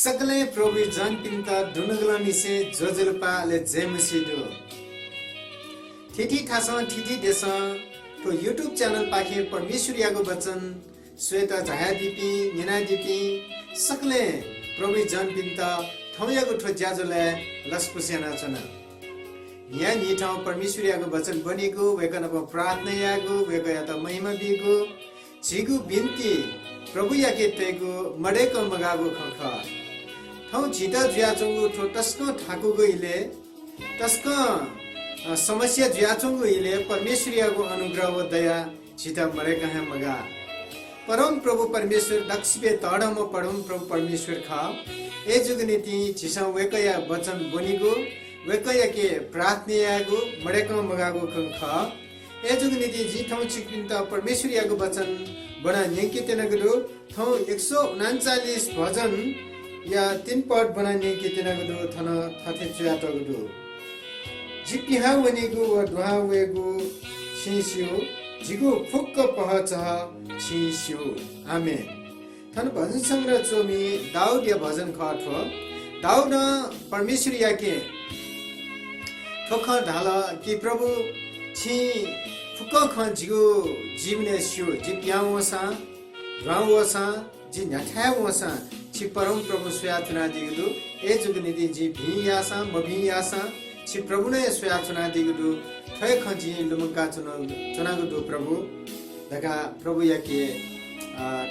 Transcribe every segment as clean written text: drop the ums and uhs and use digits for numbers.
सकले प्रभु जन पिंता दुनुगलनी से जोजलपा ले जेमसिडो ठिठी ठासा ठिठी देसा तो YouTube चैनल पाखे परमेश्वरियाको वचन श्वेता झायादिपी निनादिपी सकले प्रभु जन पिंता थौयाको ठो ज्याजोले लसपुस्याना छन यहाँ नि ठाउँ परमेश्वरियाको वचन बनेको वेकनको प्रार्थना यागो वेकया त महिमा दिएको छिगु बिन्ती प्रभु याके तेगो मडेको मगागो खख ठाउँ झिटा ज्याचोंगो ठो टस्क ठाकुगो इले टस्क समस्या ज्याचोंगो इले परमेश्वरियाको अनुग्रह व दया झिटा मडेका है मगा परम प्रभु परमेश्वर दक्षिबे तडम परम प्रभु परमेश्वर खा ए जुगनीति झिसा वेकया वचन बनिगो वेकया के प्रार्थना यागो मडेका मगागो खख ए जुगनीति जी ठाउँ छिकिन्ता परमेश्वरियाको वचन बडा नेकितेनगदो ठाउँ 139 भजन या 3 पद बना नेकितेनगदो थन थथे च्याटगदो जिपिहा वनेगो व दुहावेगो छिसियो जिगो फुक्क पहच छिसियो आमेन थन भजन संग्रह चोमी दाऊद या भजन खठो दाऊद परमेश्वर याके ठोख ढाला कि प्रभु छि फुक्क ख जिगो जीवने सियो जिप्यावसा द्वावसा जि नठावसा छि परम प्रभु स्वयाचना दिगदु ए जुगनिदि जि भियासा मभियासा छि प्रभु ने स्वयाचना दिगदु थय खजि लुमका चनागदु प्रभु दगा प्रभु याके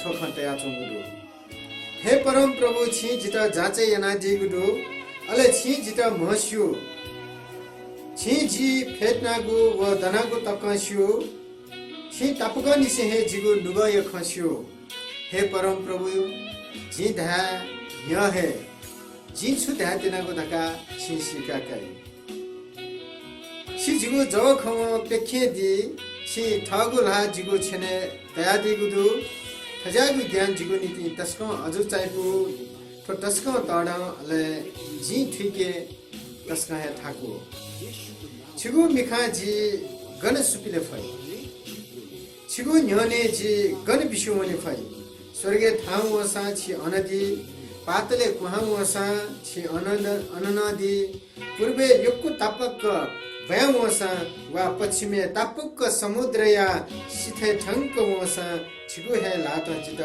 ठोखन्तया चंगदु हे परम प्रभु छि जिता जाचे याना दिगदु अले छि जिता महस्यु छि जी फेटनागु व दनागु तकस्यु छि तपगा निसे हे जिगु नुगय खस्यु हे परम प्रभु जी धा य है जी छु धा तिनागु धका छि सिका kai छि जिगु जव खम पेखे दि छि ठगु ला जिगु छने दया दिगुदु खजागु ज्ञान जिगु नीति तस्क अजु चाइपु तो तस्क तडा ले जी ठिके तस्क है ठाकु छिगु मिखा जी गन सुपिले फै छिगु न्यने जी गन बिसुमने फै स्वर्गे ठाउँ वसा छि अनदि पातले कुहाङ वसा छि अननदि पूर्वे युक्कु तापक भयाङ वसा वा पश्चिमे तापक समुद्र या सिथे ठंक वसा छिगु हे लात जित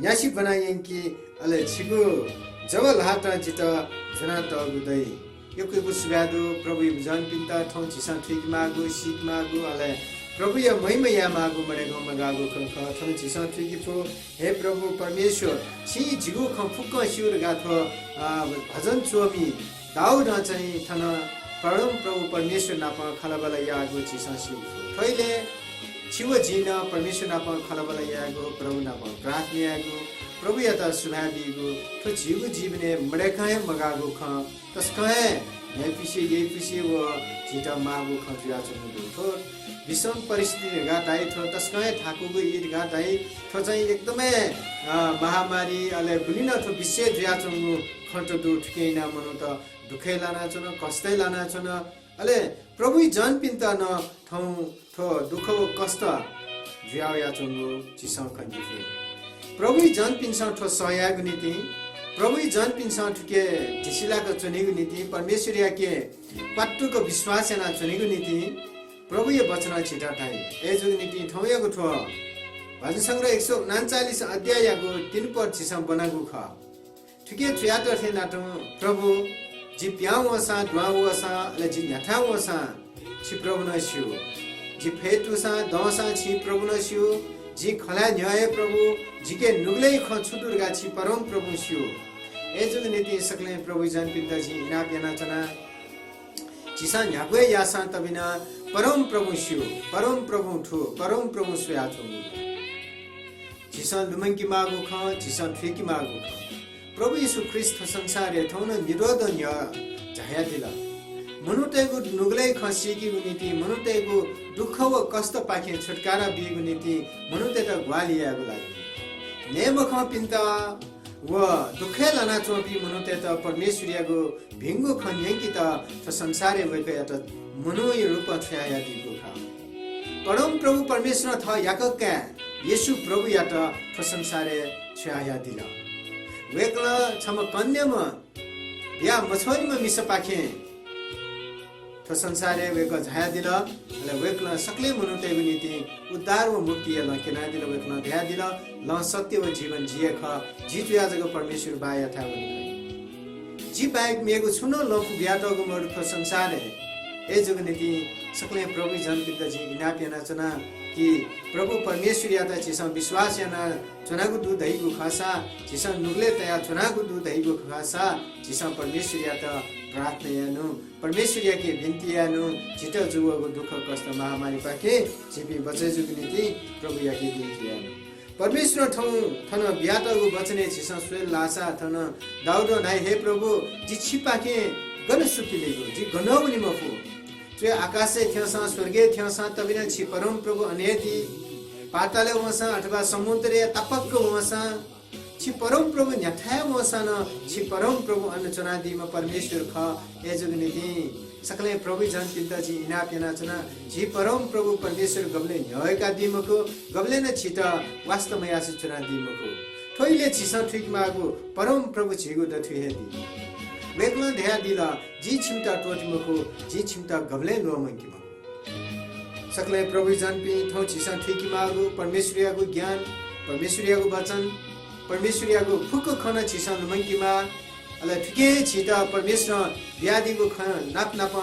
न्यासी बनायंकी अले छिगु जब लात जित जना त गुदै योको बुस्व्यादो प्रभु जन पिन्ता ठौ छिसा ठीक मागु सिक मागु अले प्रभु या महिमा मागु मडेगो मगागु खख ठौ छिसा ठीक फो हे प्रभु परमेश्वर छि जिगु ख फुक्क शिवर गाथो भजन चोमी दाउद चाहिँ थन परम प्रभु परमेश्वर नाप खलबल यागु छिसा शिव थैले छिव जिन परमेश्वर नाप खलबल यागु प्रभु नाप प्रार्थना यागु प्रभु यता सुभादिगु तो जीव जीवने मडेकाय मगागु ख तस्कय यही पिसी व जिता मागु खजुया चुनु थो विषम परिस्थिति गाताई थो तस्कय ठाकुगु ईद गाताई थो चाहिँ एकदमै महामारी अले बुलिन थो विषय जुया चुनु खन्ट दु ठिकैना मनु त दुखै लाना चुनु कष्टै लाना चुनु अले प्रभु जन पिन्ता न थौ थो दुख कष्ट जुया चुनु चिसा खन्जि प्रभु जन पिन्सा ठो सहयोग नीति प्रभु जन पिन्सा ठुके ढिसिलाको चुनेको नीति परमेश्वर याके पट्टुको विश्वास याना चुनेको नीति प्रभु ये वचन छिटा ठाई ए जुग नीति ठौयाको ठो भजन संग्रह 139 अध्यायको 3 पद छिसम बनागु ख ठुके च्याटर थे नाटो प्रभु जी प्याउ वसा द्वाउ वसा ले जी नठा वसा छि प्रभु नस्यु जी फेटुसा दसा छि प्रभु नस्यु जी खला न्याय प्रभु जी के नुगले ख छुटुरगा छि परम प्रभु स्यु ए जुग नीति सकले प्रभु जन पिता जी इना प्याना चना जिसा न्यागवे यासा तबिना परम प्रभु स्यु परम प्रभु ठु परम प्रभु स्वया छु जिसा लुमंकी मागु ख जिसा ठेकी मागु ख प्रभु यीशु ख्रीष्ट संसारे थौन निरोधन य जया दिला मनुतेगु नुगले खसीकी नीति मनुतेगु दुख व कष्ट पाखे छुटकारा बिगु नीति मनुते त ग्वालियागु लागि नेम ख पिन्ता व दुखे लाना चोपी मनुते त परमेश्वरियागु भिंगु खन्यंकी त संसारे भएको या त मनुय रूप छाया दिगु ख परम प्रभु परमेश्वर थ याकका येशु प्रभु या त संसारे छाया दिला वेकला छम कन्यामा या मछोरीमा मिस पाखे तो संसारे वेक झाया दिल अले वेकला सकले मनुते नीति उद्धार व मुक्ति ल केना दिल वेकला ध्या दिल ल सत्य व जीवन जिए ख जित याजको परमेश्वर बाया था जी बाइक मेगु छुनो लफु ब्याटको मर्ख संसारे ए जग नीति सकले प्रभु जन पिता जी इनापियाना चना कि प्रभु परमेश्वर याता चिसा विश्वास याना चुनागु दूध दहीगु खासा चिसा नुगले तया चुनागु दूध दहीगु खासा चिसा परमेश्वर याता प्रार्थना यानु परमेश्वर याके बिन्ती यानु चिता जुवगु दुःख कष्ट महामारी पाके चिपी बचे जुग नीति प्रभु याके बिन्ती यानु परमेश्वर ठौ थन ब्याटगु बचने चिसा स्वेल लासा थन दाउदो नाइ हे प्रभु जि छिपाके गन सुकिलेगु जि गनौनि मफु जो आकाशे थियसा स्वर्गे थियसा तबिना छि परम प्रभु अनेति पाताले वसा अथवा समुद्र तपक्क वसा छि परम प्रभु न्याथाय वसा न छि परम प्रभु अन्नचनादिमा परमेश्वर ख एजुगनिति सकले प्रभु जन पिता जी इनापिना चना छि परम प्रभु परमेश्वर गबले न्यायका दिमको गबले न छिटा वास्तवमै आसु चना दिमको थोइले छिसा ठिक मागु परम प्रभु छिगु द थुहेदि वेकला ध्या दिला जी छिमटा टोटिमको जी छिमटा गबले लोमंकिमा सकले प्रभु जन पि थौ छिसा ठिक मागु परमेश्वरियाको ज्ञान परमेश्वरियाको वचन परमेश्वरियाको फुक खन छिसा लोमंकिमा अले ठिके छिटा परमेश्वर व्याधिको खन नाप नाप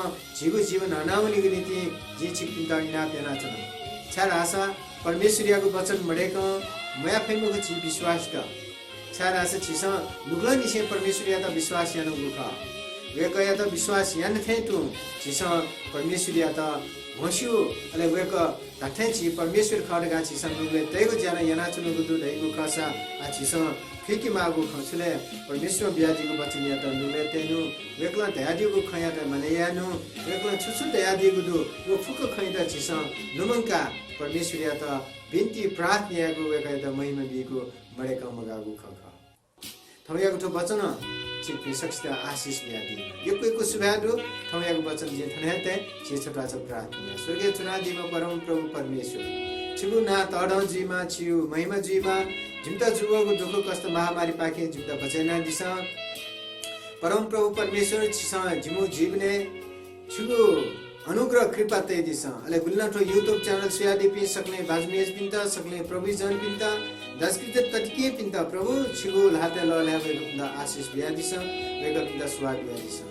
जीव जीवन हनाउनी नीति जी छिपिन्दा इनापेना छन छार आशा परमेश्वरियाको वचन मडेक मया फेमको छि विश्वास का छार आशा छिसा लुगला निसे परमेश्वर याता विश्वास यानु गुखा वेक याता विश्वास यान थे तु छिसा परमेश्वर याता होशियो अले वेक तथे छि परमेश्वर खडगा छिसा लुगले तैगो जाना याना चुनु गुदु दैगु खसा आ छिसा फिकी मागु खसले परमेश्वर ब्याजीको वचन याता लुगले तेनु वेकला दयादिको खयाता मने यानु वेकला छुछु दयादिको दु वो फुक खैदा छिसा नुमंका परमेश्वर याता बिन्ती प्रार्थनाको वेक याता महिमा दिएको मडेका मगागु खख थौयाको ठो वचन चिपि सक्स्ता आशिष ब्यादी यो कोइको सुभादु थौयाको वचन जे थनेते जे छोटा छ प्रार्थना स्वर्गीय चुनादीमा परम प्रभु परमेश्वर छिगु ना तड जीमा छिउ महिमा जीमा जिम्ता जुवको दुःख कष्ट महामारी पाके जिम्ता बचैना दिशा परम प्रभु परमेश्वर छिसा जिमु जीवने छिगु अनुग्रह कृपा तै दिशा अले गुल्नाठो युट्युब च्यानल सुयादी पि सक्ने बाजमेज पिन्ता सक्ने प्रोभिजन पिन्ता दसकृत तटकीय पिन्ता प्रभु छिगु लाते लल्यावे रुपदा आशिष बिया दिशा वेक पिन्ता स्वाद बिया दिशा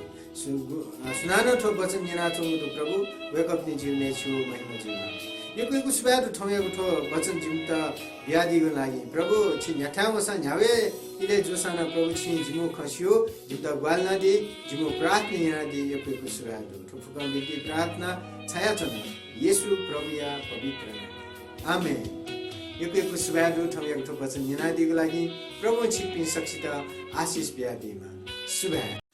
सुनानो ठो वचन जना चोगु प्रभु वेक अपनी जीवने छु महिमा जीवना यो कोइको सुबाद ठौयाको ठो वचन जिम्ता ब्यादिको लागि प्रभु छि न्याठा वसा न्यावे इले जोसाना प्रभु छि जिमु खसियो जिम्ता ग्वाल नदी जिमु प्रार्थना यादि यो कोइको सुबाद ठो फुका बिति प्रार्थना छाया चना येशू प्रभु या पवित्र नाम आमेन यो कोइको सुबाद ठौयाको ठो वचन न्यादिको लागि प्रभु छि पिन सक्षिता आशिष ब्यादिमा सुबाद